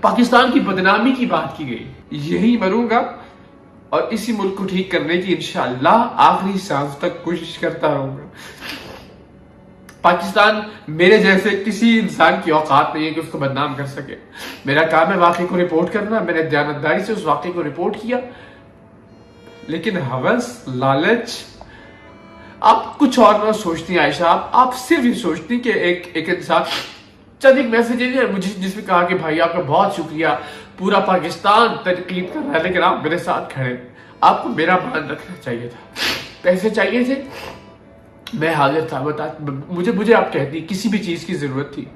पाकिस्तान की बदनामी की बात की गई। यही मरूंगा और इसी मुल्क को ठीक करने की इंशाअल्लाह आखिरी सांस तक कोशिश करता रहूंगा। पाकिस्तान मेरे जैसे किसी इंसान की औकात नहीं है कि उसको बदनाम कर सके। मेरा काम है वाकई को रिपोर्ट करना। मैंने दयानतदारी से उस वाकई को रिपोर्ट किया, लेकिन हवस, लालच, आप कुछ और ना सोचती हैं आयशा। आप सिर्फ ये सोचती कि एक इंसान चंद एक मैसेज है मुझे जिसमें कहा कि भाई आपका बहुत शुक्रिया, पूरा पाकिस्तान तनकीद कर रहा है लेकिन आप मेरे साथ खड़े। आपको मेरा मान रखना चाहिए था। पैसे चाहिए थे, मैं हाजिर था। बता मुझे आप कहती किसी भी चीज की जरूरत थी।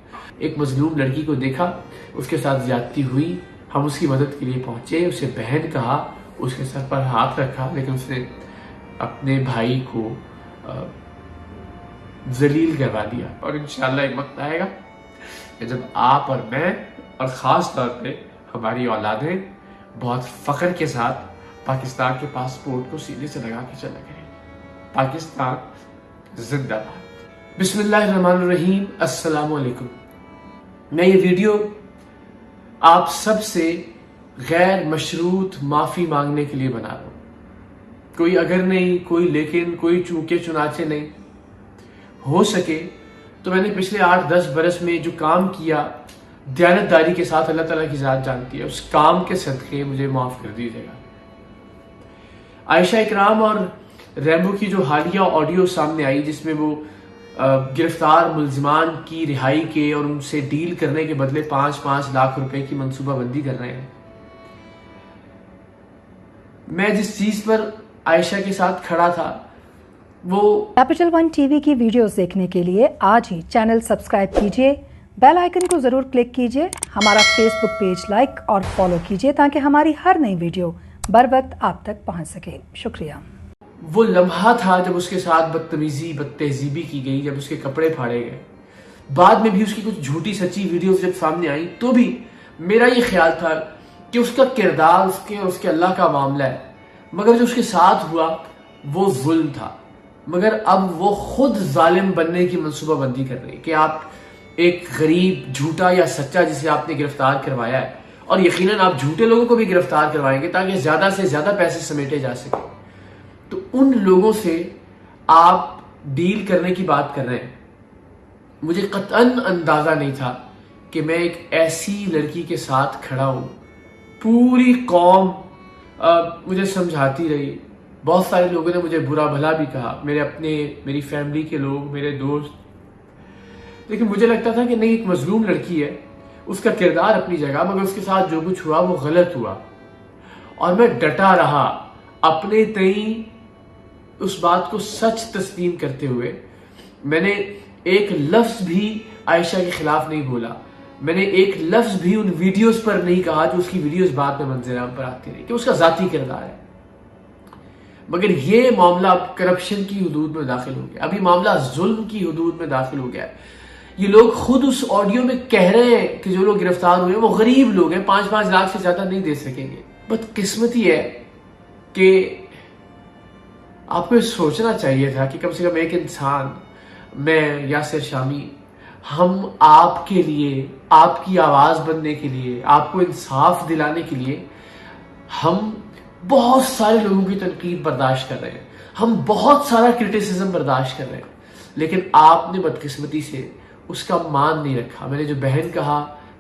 एक मजलूम लड़की को देखा, उसके साथ ज्यादती हुई, हम उसकी मदद के लिए पहुंचे, उसे बहन कहा, उसके सर पर हाथ रखा, लेकिन उसने अपने भाई को जलील करवा दिया। और इंशाल्लाह एक वक्त आएगा कि जब आप और मैं और खास तौर पे हमारी औलादें बहुत फख्र के साथ पाकिस्तान के पासपोर्ट को सीने से लगा के चला गए। पाकिस्तान जिंदाबाद। बिस्मिल्लाहिर्रहमानिर्रहीम। अस्सलाम वालेकुम। मैं ये वीडियो आप सबसे गैर मशरूत माफी मांगने के लिए बना रहा हूं। कोई अगर नहीं, कोई लेकिन, कोई चूके चुनाचे नहीं। हो सके तो मैंने पिछले 8-10 बरस में जो काम किया दयानतदारी के साथ, अल्लाह ताला की जात जानती है, उस काम के सदके मुझे माफ कर दीजिएगा। आयशा इकराम और रैम्बो की जो हालिया ऑडियो सामने आई जिसमें वो गिरफ्तार मुलजिमान की रिहाई के और उनसे डील करने के बदले 5-5 लाख रुपए की मंसूबाबंदी कर रहे हैं। मैं जिस चीज पर आयशा के साथ खड़ा था वो कैपिटल वन टीवी की वीडियोस देखने के लिए आज ही चैनल सब्सक्राइब कीजिए, बेल आइकन को जरूर क्लिक कीजिए, हमारा फेसबुक पेज लाइक और फॉलो कीजिए ताकि हमारी हर नई वीडियो बर वक्त आप तक पहुंच सके। शुक्रिया। वो लम्हा था जब उसके साथ बदतमीजी, बदतहजीबी की गई, जब उसके कपड़े फाड़े गए। बाद में भी उसकी कुछ झूठी सच्ची वीडियोस जब सामने आई तो भी मेरा ये ख्याल था कि उसका किरदार उसके अल्लाह का मामला है, मगर जो उसके साथ हुआ वो जुल्म था। मगर अब वो खुद जालिम बनने की मंसूबाबंदी कर रही है कि आप एक गरीब, झूठा या सच्चा जिसे आपने गिरफ्तार करवाया है, और यकीनन आप झूठे लोगों को भी गिरफ्तार करवाएंगे ताकि ज्यादा से ज्यादा पैसे समेटे जा सके, तो उन लोगों से आप डील करने की बात कर रहे हैं। मुझे कतन अंदाजा नहीं था कि मैं एक ऐसी लड़की के साथ खड़ा हूं। पूरी कौम मुझे समझाती रही, बहुत सारे लोगों ने मुझे बुरा भला भी कहा, मेरी फैमिली के लोग, मेरे दोस्त, लेकिन मुझे लगता था कि नहीं, एक मजलूम लड़की है, उसका किरदार अपनी जगह, मगर उसके साथ जो कुछ हुआ वो गलत हुआ। और मैं डटा रहा अपने तई उस बात को सच तस्लीम करते हुए। मैंने एक लफ्ज भी आयशा के खिलाफ नहीं बोला, मैंने एक लफ्ज भी उन वीडियोस पर नहीं कहा जो उसकी वीडियोस बाद में मंजराम पर आती रही कि उसका जाती किरदार है। मगर ये मामला अब करप्शन की हदूद में दाखिल हो गया, अभी मामला जुल्म की हदूद में दाखिल हो गया। ये लोग खुद उस ऑडियो में कह रहे हैं कि जो लोग गिरफ्तार हुए वो गरीब लोग हैं, 5-5 लाख से ज्यादा नहीं दे सकेंगे। बदकिस्मती है कि आपको सोचना चाहिए था कि कम से कम एक इंसान, मैं यासिर शामी, हम आपके लिए, आपकी आवाज बनने के लिए, आपको इंसाफ दिलाने के लिए हम बहुत सारे लोगों की तनकीद बर्दाश्त कर रहे हैं, हम बहुत सारा क्रिटिसिज्म बर्दाश्त कर रहे हैं, लेकिन आपने बदकिस्मती से उसका मान नहीं रखा। मैंने जो बहन कहा,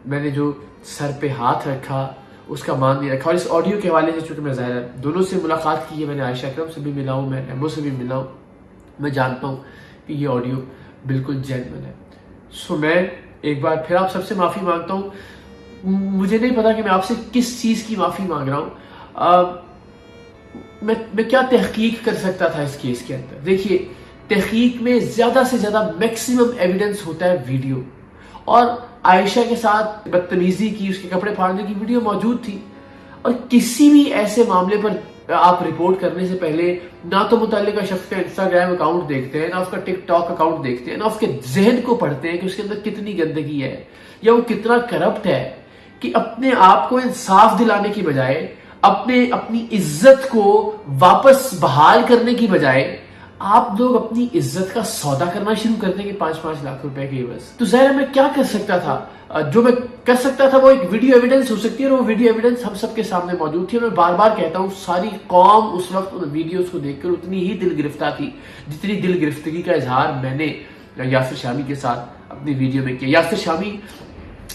मैंने जो सर पे हाथ रखा, उसका मान नहीं रखा। और इस ऑडियो के हवाले से चूंकि मैं ज़ाहिर दोनों से मुलाकात की है, मैंने आयशा इकराम से भी मिला हूँ, मैं रैम्बो से भी मिला हूँ, मैं जानता हूँ कि ये ऑडियो बिल्कुल जेन्युइन है। सो मैं एक बार फिर आप सबसे माफ़ी मांगता हूँ। मुझे नहीं पता कि मैं आपसे किस चीज़ की माफ़ी मांग रहा हूँ। मैं क्या तहकीक कर सकता था इस केस के अंदर। देखिए, तहकीक में ज़्यादा से ज़्यादा मैक्सिमम एविडेंस होता है वीडियो, और आयशा के साथ बदतमीजी की, उसके कपड़े फाड़ने की वीडियो मौजूद थी। और किसी भी ऐसे मामले पर आप रिपोर्ट करने से पहले ना तो मुतल्लिका शख्स का इंस्टाग्राम अकाउंट देखते हैं, ना उसका टिकटॉक अकाउंट देखते हैं, ना उसके जहन को पढ़ते हैं कि उसके अंदर कितनी गंदगी है या वो कितना करप्ट है, कि अपने आप को इंसाफ दिलाने की बजाय, अपनी इज्जत को वापस बहाल करने की बजाय आप लोग अपनी इज्जत का सौदा करना शुरू कर देंगे 5-5 लाख रुपए के बस। तो ज़ाहिर मैं क्या कर सकता था? जो मैं कर सकता था वो एक वीडियो एविडेंस हो सकती है, और वो वीडियो एविडेंस हम सबके सामने मौजूद थी। मैं बार बार कहता हूँ, सारी कौम उस वक्त उन वीडियोस को देखकर उतनी ही दिल गिरफ्तार थी जितनी दिल गिरफ्तगी का इजहार मैंने यासिर शामी के साथ अपनी वीडियो में किया। यासिर शामी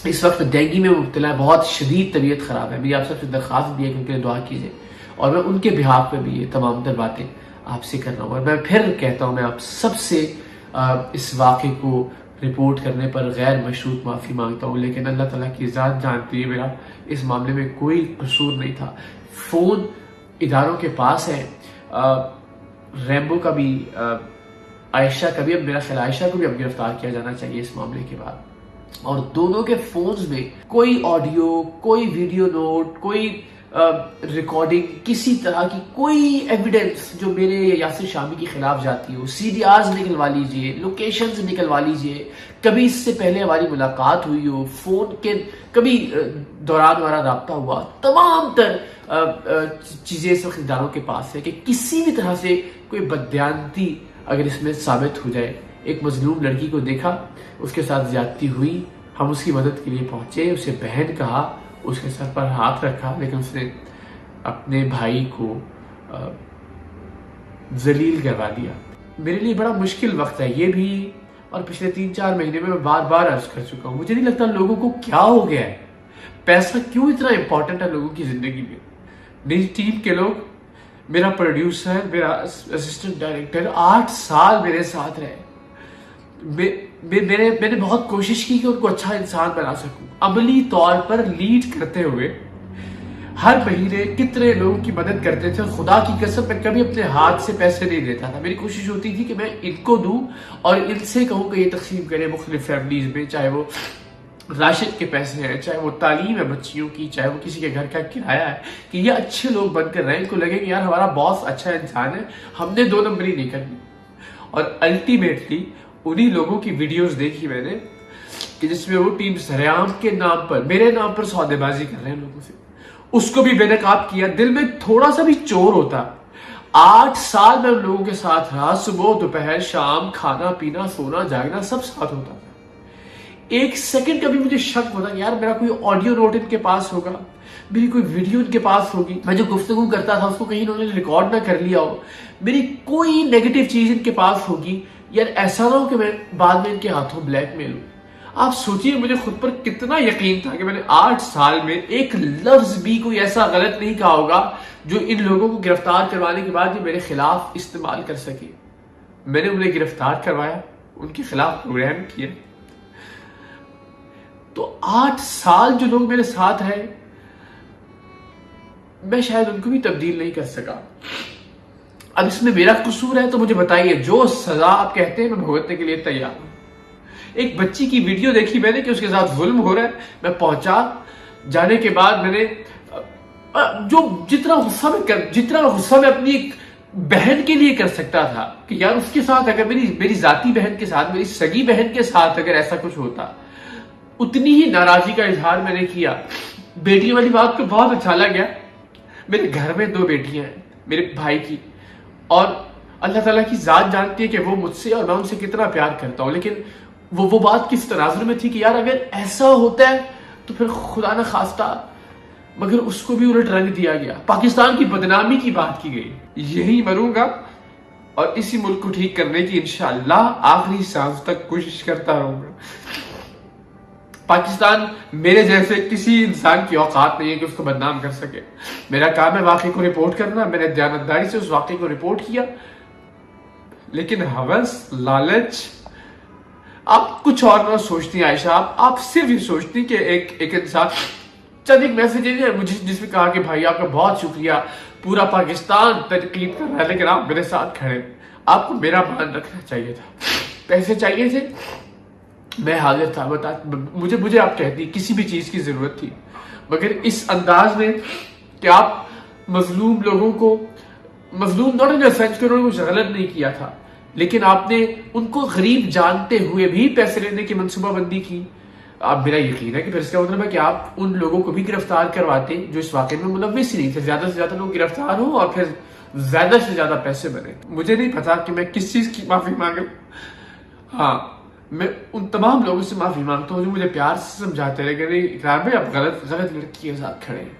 इस वक्त डेंगू में मुब्तला है, बहुत शदीद तबीयत खराब है। मेरी आप सबसे दरख्वास्त भी है कि उनके लिए दुआ कीजिए, और मैं उनके बिहाफ पे भी ये तमाम तर बातें आपसे कर रहा हूँ। और मैं फिर कहता हूँ, मैं आप सबसे इस वाक़े को रिपोर्ट करने पर गैर मशरूत माफ़ी मांगता हूँ, लेकिन अल्लाह ताला की ज़ात जानती है मेरा इस मामले में कोई कसूर नहीं था। फ़ोन इदारों के पास है, रैम्बो का भी, आयशा का भी, अब मेरा ख्याल आयशा को भी अब गिरफ्तार किया जाना चाहिए इस मामले के बाद। और दोनों के फोन्स में कोई ऑडियो, कोई वीडियो नोट, कोई रिकॉर्डिंग, किसी तरह की कोई एविडेंस जो मेरे यासिर शामी के खिलाफ जाती हो, CDRs निकलवा लीजिए, लोकेशंस निकलवा लीजिए, कभी इससे पहले हमारी मुलाकात हुई हो, फोन के कभी दौरान हमारा राब्ता हुआ, तमाम तर चीजें इस वक्त इदारों के पास है कि किसी भी तरह से कोई बदयांती अगर इसमें साबित हो जाए। एक मजलूम लड़की को देखा, उसके साथ ज्यादती हुई, हम उसकी मदद के लिए पहुंचे, उसे बहन कहा, उसके सर पर हाथ रखा, लेकिन उसने अपने भाई को जलील करवा दिया। मेरे लिए बड़ा मुश्किल वक्त है ये भी, और पिछले 3-4 महीने में मैं बार बार अर्ज कर चुका हूँ। मुझे नहीं लगता लोगों को क्या हो गया है, पैसा क्यों इतना इंपॉर्टेंट है लोगों की जिंदगी में। मेरी टीम के लोग, मेरा प्रोड्यूसर, मेरा असिस्टेंट डायरेक्टर 8 साल मेरे साथ रहे। मैंने बहुत कोशिश की कि उनको अच्छा इंसान बना सकूं, अमली तौर पर लीड करते हुए। हर महीने कितने लोगों की मदद करते थे, खुदा की कसम मैं कभी अपने हाथ से पैसे नहीं देता था। मेरी कोशिश होती थी कि मैं इनको दूं और इनसे कहूं कि ये तकसीम करें मुख्तलिफ फैमिलीज में, चाहे वो राशन के पैसे हैं, चाहे वो तालीम है बच्चियों की, चाहे वो किसी के घर का किराया है, कि ये अच्छे लोग बनकर रहे, इनको लगे कि यार हमारा बॉस अच्छा इंसान है, हमने 2 नंबरी नहीं करनी। और अल्टीमेटली उन्हीं लोगों की वीडियोस देखी मैंने कि जिसमें वो टीम सरेआम के नाम पर, मेरे नाम पर सौदेबाजी कर रहे हैं लोगों से, उसको भी बेनकाब किया। दिल में थोड़ा सा भी चोर होता। 8 साल में उन लोगों के साथ रहा, सुबह दोपहर शाम, खाना पीना सोना जागना सब साथ होता था। एक सेकंड का भी मुझे शक होता कि यार मेरा कोई ऑडियो नोट इनके पास होगा, मेरी कोई वीडियो इनके पास होगी, मैं जो गुफ्तगू करता था उसको कहीं इन्होंने रिकॉर्ड ना कर लिया हो, मेरी कोई नेगेटिव चीज इनके पास होगी, यार ऐसा ना हो कि मैं बाद में इनके हाथों ब्लैकमेल हूं। आप सोचिए मुझे खुद पर कितना यकीन था कि मैंने 8 साल में एक लफ्ज भी कोई ऐसा गलत नहीं कहा होगा जो इन लोगों को गिरफ्तार करवाने के बाद ये मेरे खिलाफ इस्तेमाल कर सके। मैंने उन्हें गिरफ्तार करवाया, उनके खिलाफ प्रोग्राम किया। तो 8 साल जो लोग मेरे साथ रहे, मैं शायद उनको भी तब्दील नहीं कर सका। अब इसमें मेरा कसूर है तो मुझे बताइए, जो सजा आप कहते हैं मैं भुगतने के लिए तैयार हूं। एक बच्ची की वीडियो देखी मैंने कि उसके साथ जुल्म हो रहा है, मैं पहुंचा, जाने के बाद मैंने जितना गुस्सा मैं अपनी एक बहन के लिए कर सकता था कि यार उसके साथ अगर मेरी जाती बहन के साथ, मेरी सगी बहन के साथ अगर ऐसा कुछ होता, उतनी ही नाराजगी का इजहार मैंने किया। बेटियों वाली बात को बहुत अच्छा लगा। मेरे घर में 2 बेटियां हैं मेरे भाई की, और अल्लाह ताला की जात जानती है कि वो मुझसे और मैं उनसे कितना प्यार करता हूं। लेकिन वो बात किस तनाजुर में थी कि यार अगर ऐसा होता है तो फिर खुदा न खास्ता, मगर उसको भी उलट रंग दिया गया, पाकिस्तान की बदनामी की बात की गई। यही मरूंगा और इसी मुल्क को ठीक करने की इंशाअल्लाह आखिरी सांस तक कोशिश करता रहूंगा। पाकिस्तान मेरे जैसे किसी इंसान की औकात नहीं है कि उसको बदनाम कर सके। मेरा काम है वाकई को रिपोर्ट करना, मैंने दयानतदारी से उस वाकई को रिपोर्ट किया। लेकिन हवस, लालच, आप कुछ और ना सोचती आयशा, आप सिर्फ ये सोचती कि एक इंसान, चंद एक मैसेज है मुझे जिसमें कहा कि भाई आपका बहुत शुक्रिया, पूरा पाकिस्तान तनकीद कर रहा है लेकिन आप मेरे साथ खड़े, आपको मेरा मान रखना चाहिए था। पैसे चाहिए थे, मैं हाजिर था, बता मुझे आप कहती किसी भी चीज की जरूरत थी, मगर इस अंदाज में कि आप मजलूम लोगों को, मजलूम नॉट इन द सेंस कि उन्होंने कुछ गलत नहीं किया था, लेकिन आपने उनको गरीब जानते हुए भी पैसे लेने की मनसूबाबंदी की। अब मेरा यकीन है कि फिर इसका मतलब है कि आप उन लोगों को भी गिरफ्तार करवाते जो इस वाकये में मुलव्विस ही नहीं थे, ज्यादा से ज्यादा लोग गिरफ्तार हो और फिर ज्यादा से ज्यादा पैसे बने। मुझे नहीं पता कि मैं किस चीज की माफी मांगू। हाँ, मैं उन तमाम लोगों से माफी मांगता हूँ जो मुझे प्यार से समझाते रहे कि नहीं इकरार भाई आप गलत लड़की के साथ खड़े हैं।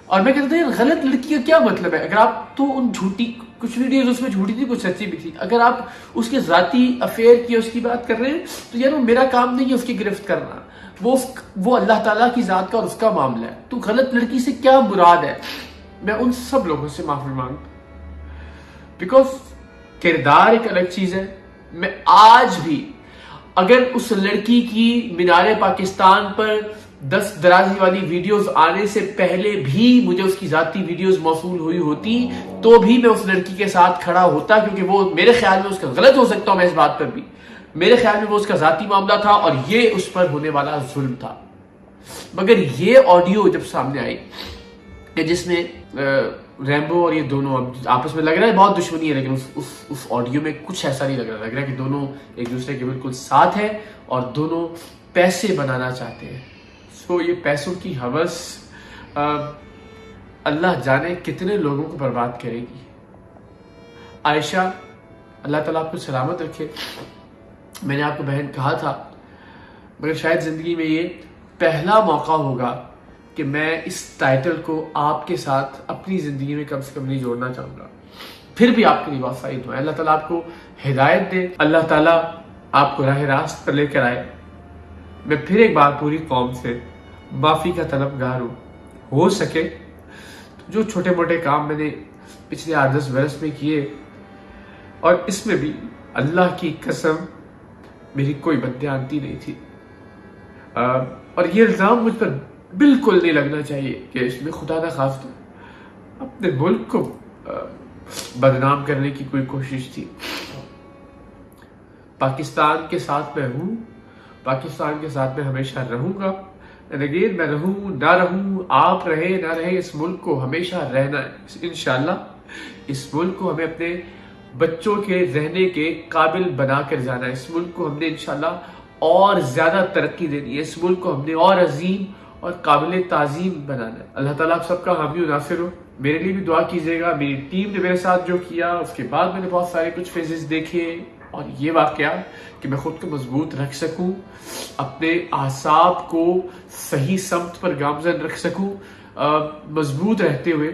और मैं कहता हूँ गलत लड़की का क्या मतलब है? अगर आप तो उन झूठी कुछ वीडियोस उसमें झूठी थी, कुछ सच्ची भी थी। अगर आप उसके जाती अफेयर की उसकी बात कर रहे हैं तो यार वो मेरा काम नहीं है उसकी गिरफ्त करना, वो अल्लाह ताला की जात का और उसका मामला है। तो गलत लड़की से क्या मुराद है? मैं उन सब लोगों से माफी मांगता, बिकॉज किरदार एक अलग चीज है। मैं आज भी अगर उस लड़की की मीनारे पाकिस्तान पर 10 दराजी वाली वीडियोस आने से पहले भी मुझे उसकी जाती वीडियोस मौसूल हुई होती तो भी मैं उस लड़की के साथ खड़ा होता, क्योंकि वो मेरे ख्याल में उसका गलत हो सकता हूं मैं इस बात पर भी, मेरे ख्याल में वो उसका जाती मामला था और ये उस पर होने वाला जुल्म था। मगर ये ऑडियो जब सामने आई कि जिसमें रैम्बो और ये दोनों अब आपस में लग रहा है बहुत दुश्मनी है, लेकिन उस ऑडियो में कुछ ऐसा नहीं लग रहा है कि दोनों एक दूसरे के बिल्कुल साथ है और दोनों पैसे बनाना चाहते हैं। सो ये पैसों की हवस अल्लाह जाने कितने लोगों को बर्बाद करेगी। आयशा, अल्लाह ताला आपको सलामत रखे। मैंने आपको बहन कहा था, मगर शायद जिंदगी में ये पहला मौका होगा कि मैं इस टाइटल को आपके साथ अपनी जिंदगी में कम से कम नहीं जोड़ना चाहूंगा। फिर भी आपके लिए बहुत फायदा हुआ। अल्लाह ताला आपको हिदायत दे, अल्लाह ताला आपको राह रास्त पर लेकर आए। मैं फिर एक बार पूरी कौम से माफी का तलबगार हूं। हो सके तो जो छोटे मोटे काम मैंने पिछले 8-10 बरस में किए, और इसमें भी अल्लाह की कसम मेरी कोई बददियानती नहीं थी, और ये इल्जाम मुझ पर बिल्कुल नहीं लगना चाहिए कि इसमें खुदा ना खास्ता अपने मुल्क को बदनाम करने की कोई कोशिश थी। पाकिस्तान के साथ मैं हूं, पाकिस्तान के साथ मैं हमेशा रहूंगा। अगेन मैं रहूं ना रहूं, आप रहे ना रहे, इस मुल्क को हमेशा रहना है इंशाल्लाह। इस मुल्क को हमें अपने बच्चों के रहने के काबिल बनाकर जाना है। इस मुल्क को हमने इंशाल्लाह और ज्यादा तरक्की देनी है। इस मुल्क को हमने और अजीम और काबिल ताजीम बनाना है। अल्लाह ताला आप सबका हामी और नासिर हो। मेरे लिए भी दुआ कीजिएगा। मेरी टीम ने मेरे साथ जो किया, उसके बाद मैंने बहुत सारे कुछ फेजेस देखे, और ये वाकया कि मैं खुद को मजबूत रख सकूं, अपने आसाब को सही समत पर गामजन रख सकूं, मजबूत रहते हुए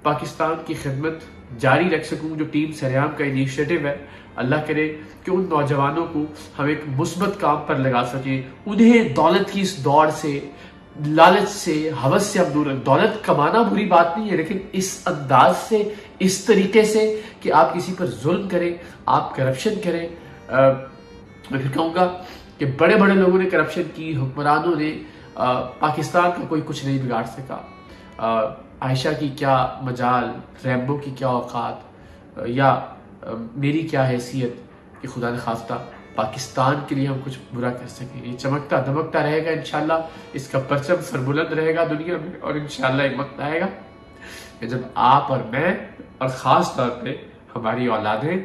पाकिस्तान की खिदमत जारी रख सकूं। जो टीम सरेआम का इनिशिएटिव है, अल्लाह करे कि उन नौजवानों को हम एक मुस्बत काम पर लगा सके। उन्हें दौलत की इस दौड़ से, लालच से, हवस से हम दूर रखें। दौलत कमाना बुरी बात नहीं है, लेकिन इस अंदाज से, इस तरीके से कि आप किसी पर जुल्म करें, आप करप्शन करें। मैं फिर कहूँगा कि बड़े बड़े लोगों ने करप्शन की, हुक्मरानों ने, पाकिस्तान का कोई कुछ नहीं बिगाड़ सका। आयशा की क्या मजाल, रैम्बो की क्या औकात, या मेरी क्या हैसियत कि खुदा न खास्ता पाकिस्तान के लिए हम कुछ बुरा कर सकें। ये चमकता दमकता रहेगा इंशाल्लाह, इसका परचम सरबुलंद रहेगा दुनिया में, और इंशाल्लाह एक वक्त आएगा कि जब आप और मैं और ख़ास तौर पे हमारी औलादें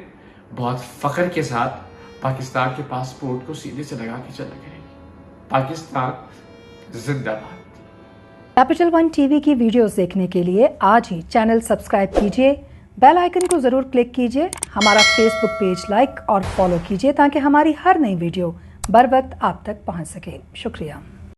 बहुत फ़ख्र के साथ पाकिस्तान के पासपोर्ट को सीधे से लगा के चला करेंगी। पाकिस्तान जिंदाबाद। कैपिटल वन टीवी की वीडियोस देखने के लिए आज ही चैनल सब्सक्राइब कीजिए, बेल आइकन को जरूर क्लिक कीजिए, हमारा फेसबुक पेज लाइक और फॉलो कीजिए ताकि हमारी हर नई वीडियो बर वक्त आप तक पहुंच सके। शुक्रिया।